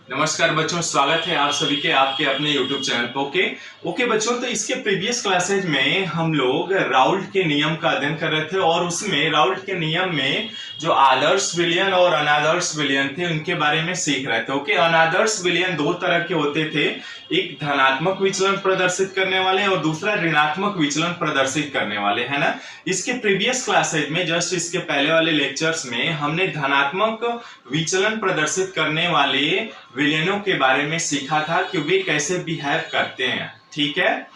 नमस्कार बच्चों, स्वागत है आप सभी के आपके अपने YouTube चैनल पर। ओके बच्चों, तो इसके प्रीवियस क्लासेज में हम लोग राउल्ट के नियम का अध्ययन कर रहे थे और उसमें राउल्ट के नियम में जो आदर्श विलयन और अनादर्श विलयन थे उनके बारे में सीख रहे थे। ओके, अनादर्श विलयन दो तरह के होते थे, एक धनात्मक विचलन प्रदर्शित करने वाले और दूसरा ऋणात्मक विचलन प्रदर्शित करने वाले, है ना। इसके प्रीवियस क्लासेज में जस्ट इसके पहले वाले लेक्चर्स में हमने धनात्मक विचलन प्रदर्शित करने वाले विलयनों के बारे में सीखा था कि वे कैसे बिहेव करते हैं। ठीक है,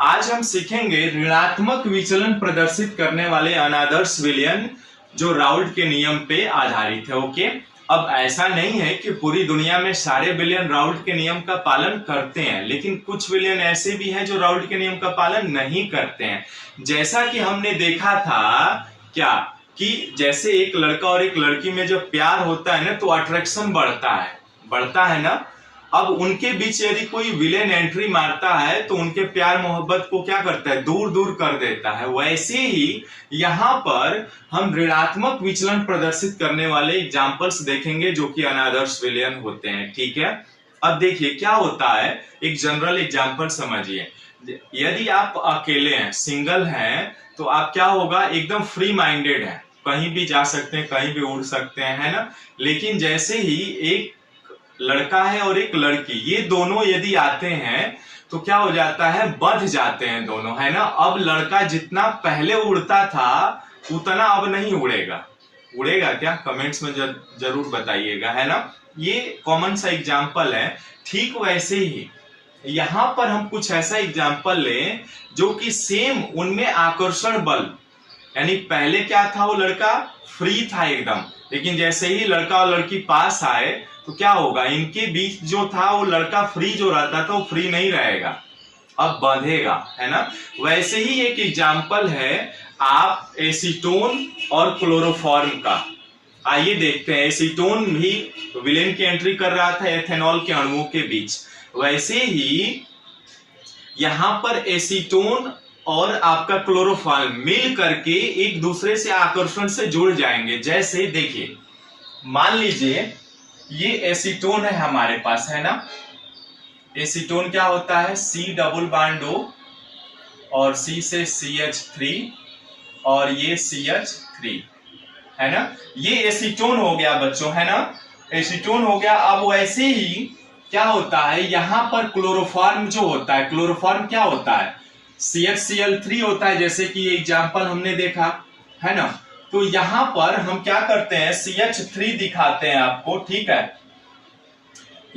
आज हम सीखेंगे ऋणात्मक विचलन प्रदर्शित करने वाले अनादर्श विलयन जो राउल्ट के नियम पे आधारित है। ओके, अब ऐसा नहीं है कि पूरी दुनिया में सारे विलयन राउल्ट के नियम का पालन करते हैं, लेकिन कुछ विलयन ऐसे भी हैं जो राउल्ट के नियम का पालन नहीं करते हैं। जैसा कि हमने देखा था क्या कि जैसे एक लड़का और एक लड़की में जब प्यार होता है ना तो अट्रैक्शन बढ़ता है ना। अब उनके बीच यदि कोई विलेन एंट्री मारता है तो उनके प्यार मोहब्बत को क्या करता है, दूर दूर कर देता है। वैसे ही यहाँ पर हम ऋणात्मक विचलन प्रदर्शित करने वाले एग्जाम्पल्स देखेंगे जो कि अनादर्श विलयन होते हैं। ठीक है, अब देखिए क्या होता है, एक जनरल एग्जाम्पल समझिए। यदि आप अकेले हैं, सिंगल हैं, तो आप क्या होगा, एकदम फ्री माइंडेड है, कहीं भी जा सकते हैं, कहीं भी उड़ सकते हैं, है ना। लेकिन जैसे ही एक लड़का है और एक लड़की, ये दोनों यदि आते हैं तो क्या हो जाता है, बंध जाते हैं दोनों, है ना। अब लड़का जितना पहले उड़ता था उतना अब नहीं उड़ेगा क्या, कमेंट्स में जरूर बताइएगा, है ना। ये कॉमन सा एग्जाम्पल है। ठीक वैसे ही यहां पर हम कुछ ऐसा एग्जाम्पल लें जो कि सेम उनमें आकर्षण बल, यानी पहले क्या था, वो लड़का फ्री था एकदम, लेकिन जैसे ही लड़का और लड़की पास आए तो क्या होगा, इनके बीच जो था वो लड़का फ्री जो रहता था वो फ्री नहीं रहेगा, अब बंधेगा, है ना। वैसे ही एक एग्जाम्पल है आप एसीटोन और क्लोरोफॉर्म का। आइए देखते हैं, एसीटोन भी विलेन की एंट्री कर रहा था एथेनॉल के अणुओं के बीच। वैसे ही यहां पर एसीटोन और आपका क्लोरोफॉर्म मिल करके एक दूसरे से आकर्षण से जुड़ जाएंगे। जैसे देखिए, मान लीजिए ये एसीटोन है हमारे पास, है ना। एसीटोन क्या होता है, C डबल बॉन्ड O और C से CH3 और ये CH3, है ना। ये एसीटोन हो गया बच्चों, है ना, एसीटोन हो गया। अब वैसे ही क्या होता है, यहां पर क्लोरोफॉर्म जो होता है, क्लोरोफॉर्म क्या होता है, CHCl3 होता है, जैसे कि ये एग्जाम्पल हमने देखा, है ना। तो यहां पर हम क्या करते हैं, CH3 दिखाते हैं आपको, ठीक है।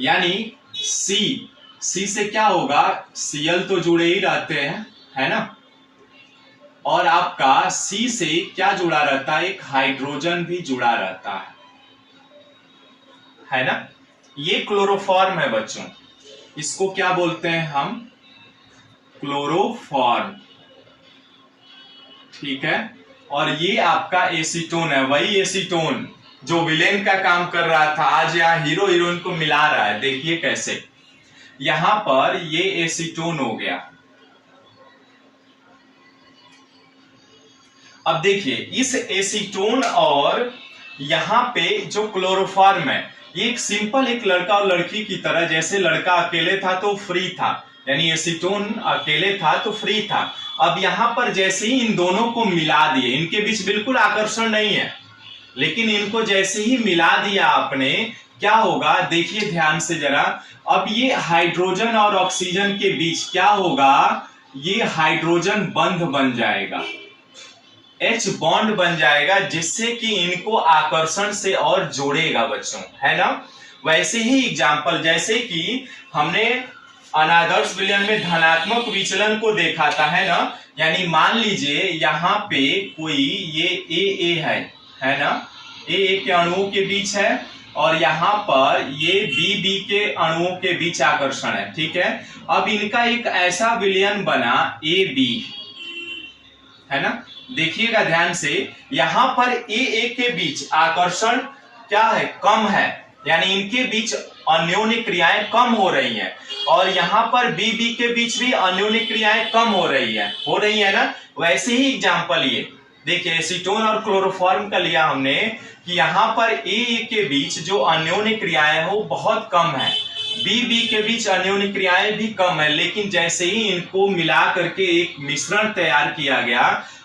यानी C से क्या होगा, Cl तो जुड़े ही रहते हैं, है ना। और आपका C से क्या जुड़ा रहता है, एक हाइड्रोजन भी जुड़ा रहता है ना। ये क्लोरोफॉर्म है बच्चों, इसको क्या बोलते हैं हम, क्लोरोफॉर्म, ठीक है। और ये आपका एसीटोन है, वही एसीटोन जो विलेन का काम कर रहा था, आज यहाँ हीरो हीरोइन को मिला रहा है। देखिए कैसे, यहां पर ये एसीटोन हो गया। अब देखिए इस एसीटोन और यहां पे जो क्लोरोफॉर्म है, ये एक सिंपल एक लड़का और लड़की की तरह, जैसे लड़का अकेले था तो फ्री था, यानी एसीटोन अकेले था तो फ्री था। अब यहां पर जैसे ही इन दोनों को मिला दिए, इनके बीच बिल्कुल आकर्षण नहीं है, लेकिन इनको जैसे ही मिला दिया आपने, क्या होगा, देखिए ध्यान से जरा। अब ये हाइड्रोजन और ऑक्सीजन के बीच क्या होगा, ये हाइड्रोजन बंध बन जाएगा, H बॉन्ड बन जाएगा, जिससे कि इनको आकर्षण से और जोड़ेगा बच्चों, है ना। वैसे ही एग्जाम्पल, जैसे कि हमने अनादर्श विलयन में धनात्मक विचलन को देखा था, है ना। यानी मान लीजिए यहाँ पे कोई ये ए है ना, ए के अणुओं के बीच है और यहाँ पर ये बी के अणुओं के बीच आकर्षण है, ठीक है। अब इनका एक ऐसा विलयन बना AB, है ना। देखिएगा ध्यान से, यहां पर ए के बीच आकर्षण क्या है, कम है, यानी इनके बीच अन्योन्य क्रियाएं कम हो रही हैं, और यहां पर बी के बीच भी अन्योन्य क्रियाएं कम हो रही है ना। वैसे ही एग्जाम्पल ये देखिए एसीटोन और क्लोरोफॉर्म का लिया हमने कि यहाँ पर ए के बीच जो अन्योन्य क्रियाएं हैं वो बहुत कम है, बी के बीच अन्योन्य क्रियाएं भी कम है, लेकिन जैसे ही इनको मिला करके एक मिश्रण तैयार किया गया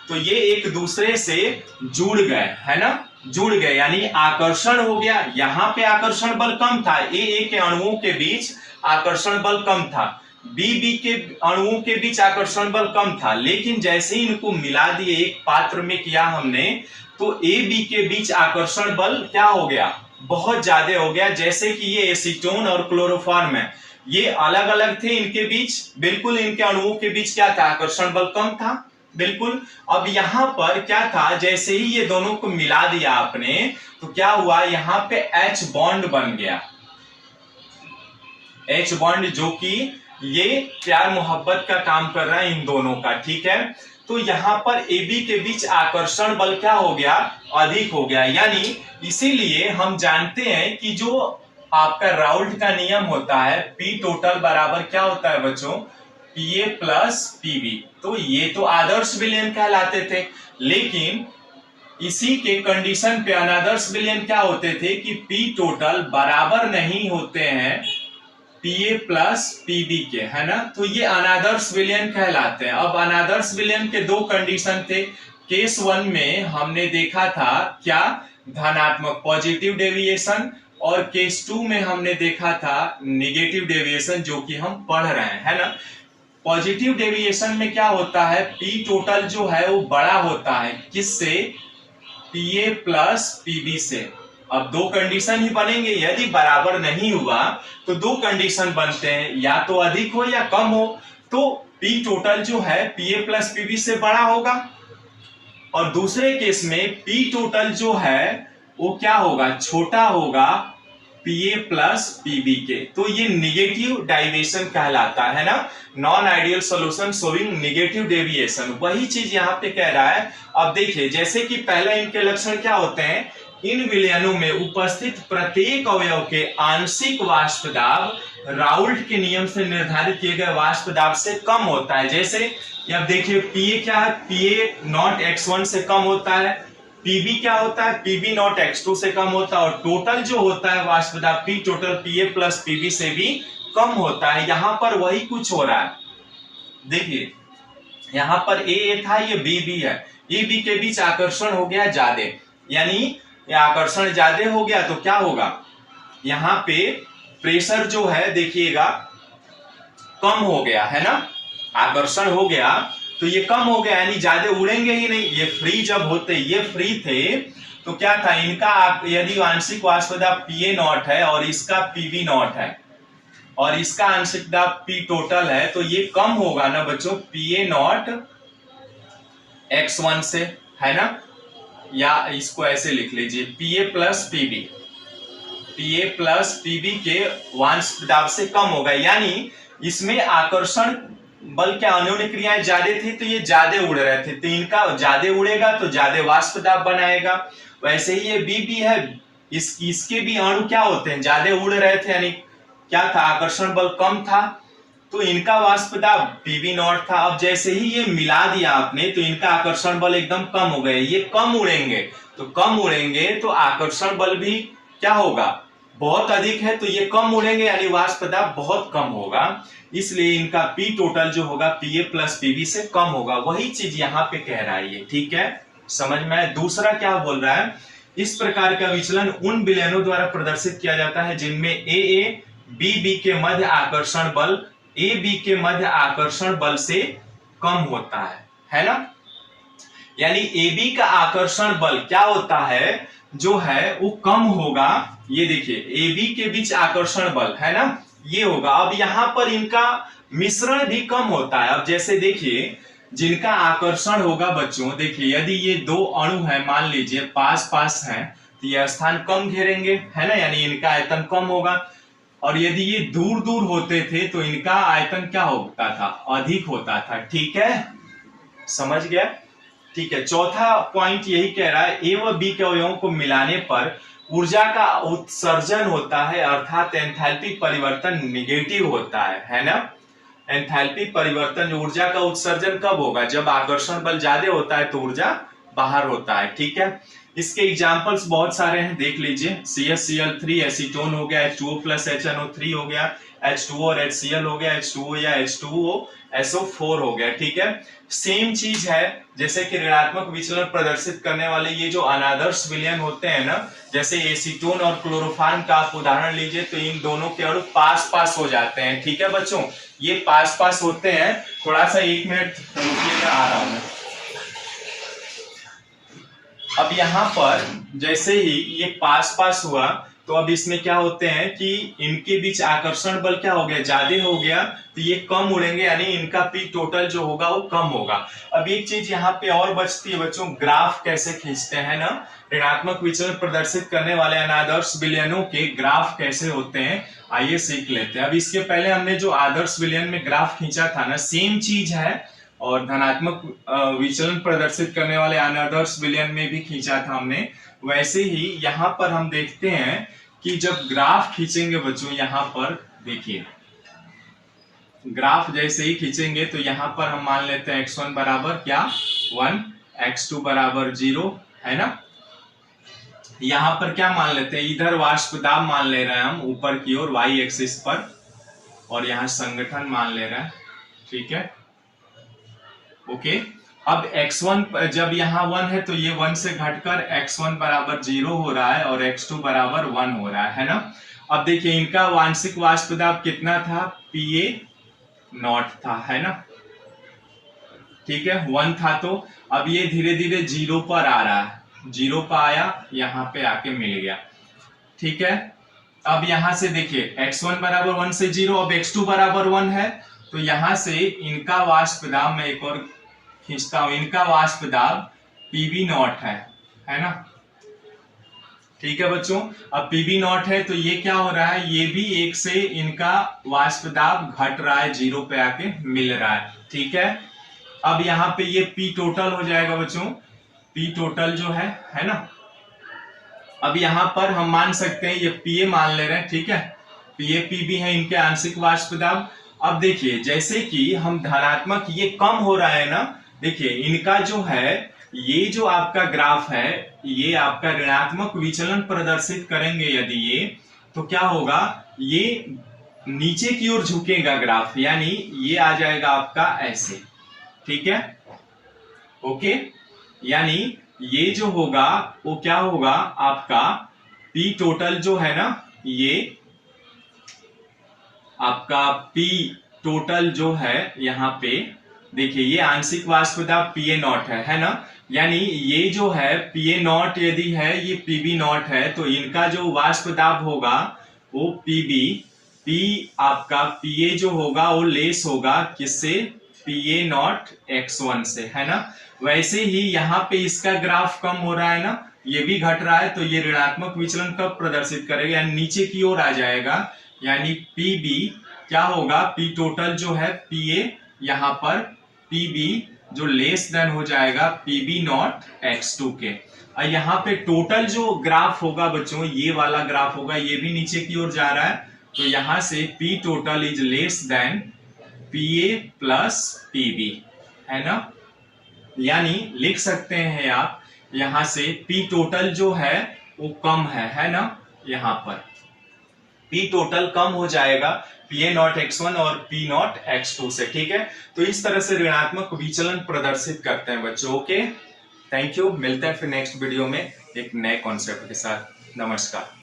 तो ये एक दूसरे से जुड़ गए, है ना, जुड़ गए यानी आकर्षण हो गया। यहाँ पे आकर्षण बल कम था, ए के अणुओं के बीच आकर्षण बल कम था, बी के अणुओं के बीच आकर्षण बल कम था, लेकिन जैसे ही इनको मिला दिए एक पात्र में किया हमने तो ए बी के बीच आकर्षण बल क्या हो गया, बहुत ज्यादा हो गया। जैसे कि ये एसीटोन और क्लोरोफॉर्म है, ये अलग अलग थे, इनके बीच बिल्कुल इनके अणुओं के बीच क्या था, आकर्षण बल कम था बिल्कुल। अब यहाँ पर क्या था, जैसे ही ये दोनों को मिला दिया आपने तो क्या हुआ, यहाँ पे H बॉन्ड बन गया, H बॉन्ड, जो कि ये प्यार मोहब्बत का काम कर रहा है इन दोनों का, ठीक है। तो यहाँ पर AB के बीच आकर्षण बल क्या हो गया, अधिक हो गया, यानी इसीलिए हम जानते हैं कि जो आपका राउल्ट का नियम होता है P टोटल बराबर क्या होता है बच्चों, PA प्लस PB। तो ये तो आदर्श विलयन कहलाते थे, लेकिन इसी के कंडीशन पे अनादर्श विलयन क्या होते थे कि P टोटल बराबर नहीं होते हैं PA प्लस PB के, है ना। तो ये अनादर्श विलयन कहलाते हैं। अब अनादर्श विलयन के दो कंडीशन थे, केस 1 में हमने देखा था क्या, धनात्मक पॉजिटिव डेविएशन, और केस 2 में हमने देखा था नेगेटिव डेविएशन, जो कि हम पढ़ रहे हैं, है ना। पॉजिटिव डेविएशन में क्या होता है, P टोटल जो है वो बड़ा होता है किससे, PA प्लस PB से। अब दो कंडीशन ही बनेंगे, यदि बराबर नहीं हुआ तो दो कंडीशन बनते हैं, या तो अधिक हो या कम हो। तो P टोटल जो है PA प्लस PB से बड़ा होगा, और दूसरे केस में P टोटल जो है वो क्या होगा, छोटा होगा PA प्लस PB के। तो ये निगेटिव डाइवेशन कहलाता है ना, non ideal solution showing negative deviation, वही चीज यहाँ पे कह रहा है। अब देखिए जैसे कि पहले इनके लक्षण क्या होते हैं, इन विलयनों में उपस्थित प्रत्येक अवयव के आंशिक वाष्प दाब राउल्ट के नियम से निर्धारित किए गए वाष्प दाब से कम होता है। जैसे अब देखिए PA क्या है, PA नॉट x1 से कम होता है, PB क्या होता है, PB नॉट x2 से कम होता है, और टोटल जो होता है वाष्प दाब P total PA plus PB से भी कम होता है। यहाँ पर वही कुछ हो रहा है, देखिए यहाँ पर A था, ये BB है, AB के बीच आकर्षण हो गया ज्यादा, यानी आकर्षण ज्यादा हो गया तो क्या होगा, यहाँ पे प्रेशर जो है देखिएगा कम हो गया, है ना, आकर्षण हो गया तो ये कम हो गया, यानी ज्यादा उड़ेंगे ही नहीं। ये फ्री जब होते, ये फ्री थे तो क्या था, इनका यदि आंशिक वाष्प दाब PA नॉट है और इसका PB नॉट है और इसका आंशिक दाब P टोटल है, तो ये कम होगा ना बच्चों PA नॉट x1 से, है ना, या इसको ऐसे लिख लीजिए PA plus PB, PA plus PB के वाष्प दाब से कम होगा, यानी इसमें आकर्षण बल के अन्योन्य क्रियाएं ज्यादा थी तो ये ज्यादा उड़ रहे थे, तो इनका ज्यादा उड़ेगा तो ज्यादा वाष्प दाब बनाएगा। वैसे ही ये BB है, इसके भी अणु क्या होते हैं, ज्यादा उड़ रहे थे, यानी क्या था, आकर्षण बल कम था, तो इनका वाष्प दाब PB नॉट था। अब जैसे ही ये मिला दिया आपने तो इनका आकर्षण बल एकदम कम हो गए, ये कम उड़ेंगे, तो कम उड़ेंगे तो आकर्षण बल भी क्या होगा, बहुत अधिक है, तो ये कम उड़ेंगे यानी वाष्प दाब बहुत कम होगा, इसलिए इनका P टोटल जो होगा PA प्लस PB से कम होगा। वही चीज यहाँ पे कह रहा है ये, ठीक है, समझ में। दूसरा क्या बोल रहा है, इस प्रकार का विचलन उन विलयनों द्वारा प्रदर्शित किया जाता है जिनमें AA BB के मध्य आकर्षण बल AB के मध्य आकर्षण बल से कम होता है ना। यानी AB का आकर्षण बल क्या होता है, जो है वो कम होगा, ये देखिए AB के बीच आकर्षण बल है ना, ये होगा। अब यहाँ पर इनका मिश्रण भी कम होता है। अब जैसे देखिए जिनका आकर्षण होगा बच्चों, देखिए यदि ये दो अणु है मान लीजिए पास पास हैं तो ये स्थान कम घेरेंगे, है ना, यानी इनका आयतन कम होगा। और यदि ये दूर दूर होते थे तो इनका आयतन क्या होता था, अधिक होता था, ठीक है, समझ गया, ठीक है। चौथा पॉइंट यही कह रहा है, ए व बी के अवयवों को मिलाने पर ऊर्जा का उत्सर्जन होता है, अर्थात एंथैल्पी परिवर्तन निगेटिव होता है ना। एंथैल्पी परिवर्तन, ऊर्जा का उत्सर्जन कब होगा, जब आकर्षण बल ज्यादा होता है तो ऊर्जा बाहर होता है। ठीक है, इसके एग्जाम्पल्स बहुत सारे हैं, देख लीजिए। CaCl3 एसीटोन हो गया, H2O प्लस HNO3 हो गया, H2O और HCl हो गया, H2O या H2O SO4 हो गया। ठीक है, सेम चीज है जैसे कि ऋणात्मक विचलन प्रदर्शित करने वाले ये जो अनादर्श विलयन होते हैं ना, जैसे एसीटोन और क्लोरोफॉर्म का आप उदाहरण लीजिए, तो इन दोनों के अणु पास पास हो जाते हैं। ठीक है बच्चों, ये पास पास होते हैं। थोड़ा सा 1 मिनट रुकिएगा, आ रहा हूं मैं। अब यहाँ पर जैसे ही ये पास पास हुआ, तो अब इसमें क्या होते हैं कि इनके बीच आकर्षण बल क्या हो गया, ज्यादा हो गया, तो ये कम उड़ेंगे, यानी इनका पी टोटल जो होगा वो कम होगा। अब एक चीज यहाँ पे और बचती है बच्चों, ग्राफ कैसे खींचते हैं ना, ऋणात्मक विचलन प्रदर्शित करने वाले अनादर्श विलयनों के ग्राफ कैसे होते हैं, आइए सीख लेते हैं। अब इसके पहले हमने जो आदर्श विलयन में ग्राफ खींचा था ना, सेम चीज है, और धनात्मक विचलन प्रदर्शित करने वाले अनादर्श विलयन में भी खींचा था हमने। वैसे ही यहाँ पर हम देखते हैं कि जब ग्राफ खींचेंगे बच्चों, यहाँ पर देखिए ग्राफ जैसे ही खींचेंगे, तो यहाँ पर हम मान लेते हैं x1 बराबर क्या 1, x2 बराबर 0, है ना। यहाँ पर क्या मान लेते हैं, इधर वाष्प दाब मान ले रहे हैं हम ऊपर की ओर y एक्सिस पर, और यहाँ संगठन मान ले रहे हैं। ठीक है, ओके। अब x1 जब यहाँ 1 है, तो ये 1 से घटकर x1 बराबर 0 हो रहा है, और x2 बराबर 1 हो रहा है ना। अब देखिए इनका वांशिक वाष्प दाब कितना था, PA0 था, है ना। ठीक है, 1 था, तो अब ये धीरे धीरे 0 पर आ रहा है, 0 पर आया, यहाँ पे आके मिल गया। ठीक है, अब यहां से देखिए x1 बराबर 1 से 0, अब x2 बराबर 1 है, तो यहां से इनका वाष्प दाब मैं एक और खींचता हूं, इनका वाष्प दाब PB0 है ना। ठीक है बच्चों, अब PB0 है, तो ये क्या हो रहा है, ये भी 1 से इनका वाष्प दाब घट रहा है, 0 पे आके मिल रहा है। ठीक है, अब यहाँ पे ये P टोटल हो जाएगा बच्चों, P टोटल जो है ना। अब यहाँ पर हम मान सकते हैं, ये PA मान ले रहे हैं, ठीक है, PA PB है इनके आंशिक वाष्प दाब। अब देखिए जैसे कि हम धनात्मक, ये कम हो रहा है ना, देखिए इनका जो है, ये जो आपका ग्राफ है, ये आपका ऋणात्मक विचलन प्रदर्शित करेंगे यदि ये, तो क्या होगा, ये नीचे की ओर झुकेगा ग्राफ, यानी ये आ जाएगा आपका ऐसे। ठीक है, ओके, यानी ये जो होगा वो क्या होगा आपका P टोटल जो है ना, ये आपका P टोटल जो है, यहाँ पे देखिए ये आंशिक वाष्प दाब PA0 है ना, यानी ये जो है PA0 यदि है, ये PB0 है, तो इनका जो वाष्प दाब होगा वो P आपका PA जो होगा वो लेस होगा किससे, PA0 x1 से, है ना। वैसे ही यहाँ पे इसका ग्राफ कम हो रहा है ना, ये भी घट रहा है, तो ये ऋणात्मक विचलन कब प्रदर्शित करेगा, यानी नीचे की ओर आ जाएगा, यानी PB क्या होगा, P टोटल जो है PA, यहाँ पर PB जो लेस देन हो जाएगा PB0 x2 के। और यहाँ पे टोटल जो ग्राफ होगा बच्चों, ये वाला ग्राफ होगा, ये भी नीचे की ओर जा रहा है, तो यहाँ से P total is less than PA plus PB, है ना। यानी लिख सकते हैं आप यहां से P टोटल जो है वो कम है ना, यहाँ पर P टोटल कम हो जाएगा PA0 x1 और P0 x2 से। ठीक है, तो इस तरह से ऋणात्मक विचलन प्रदर्शित करते हैं बच्चों। ओके, थैंक यू, मिलते हैं फिर नेक्स्ट वीडियो में एक नए कॉन्सेप्ट के साथ। नमस्कार।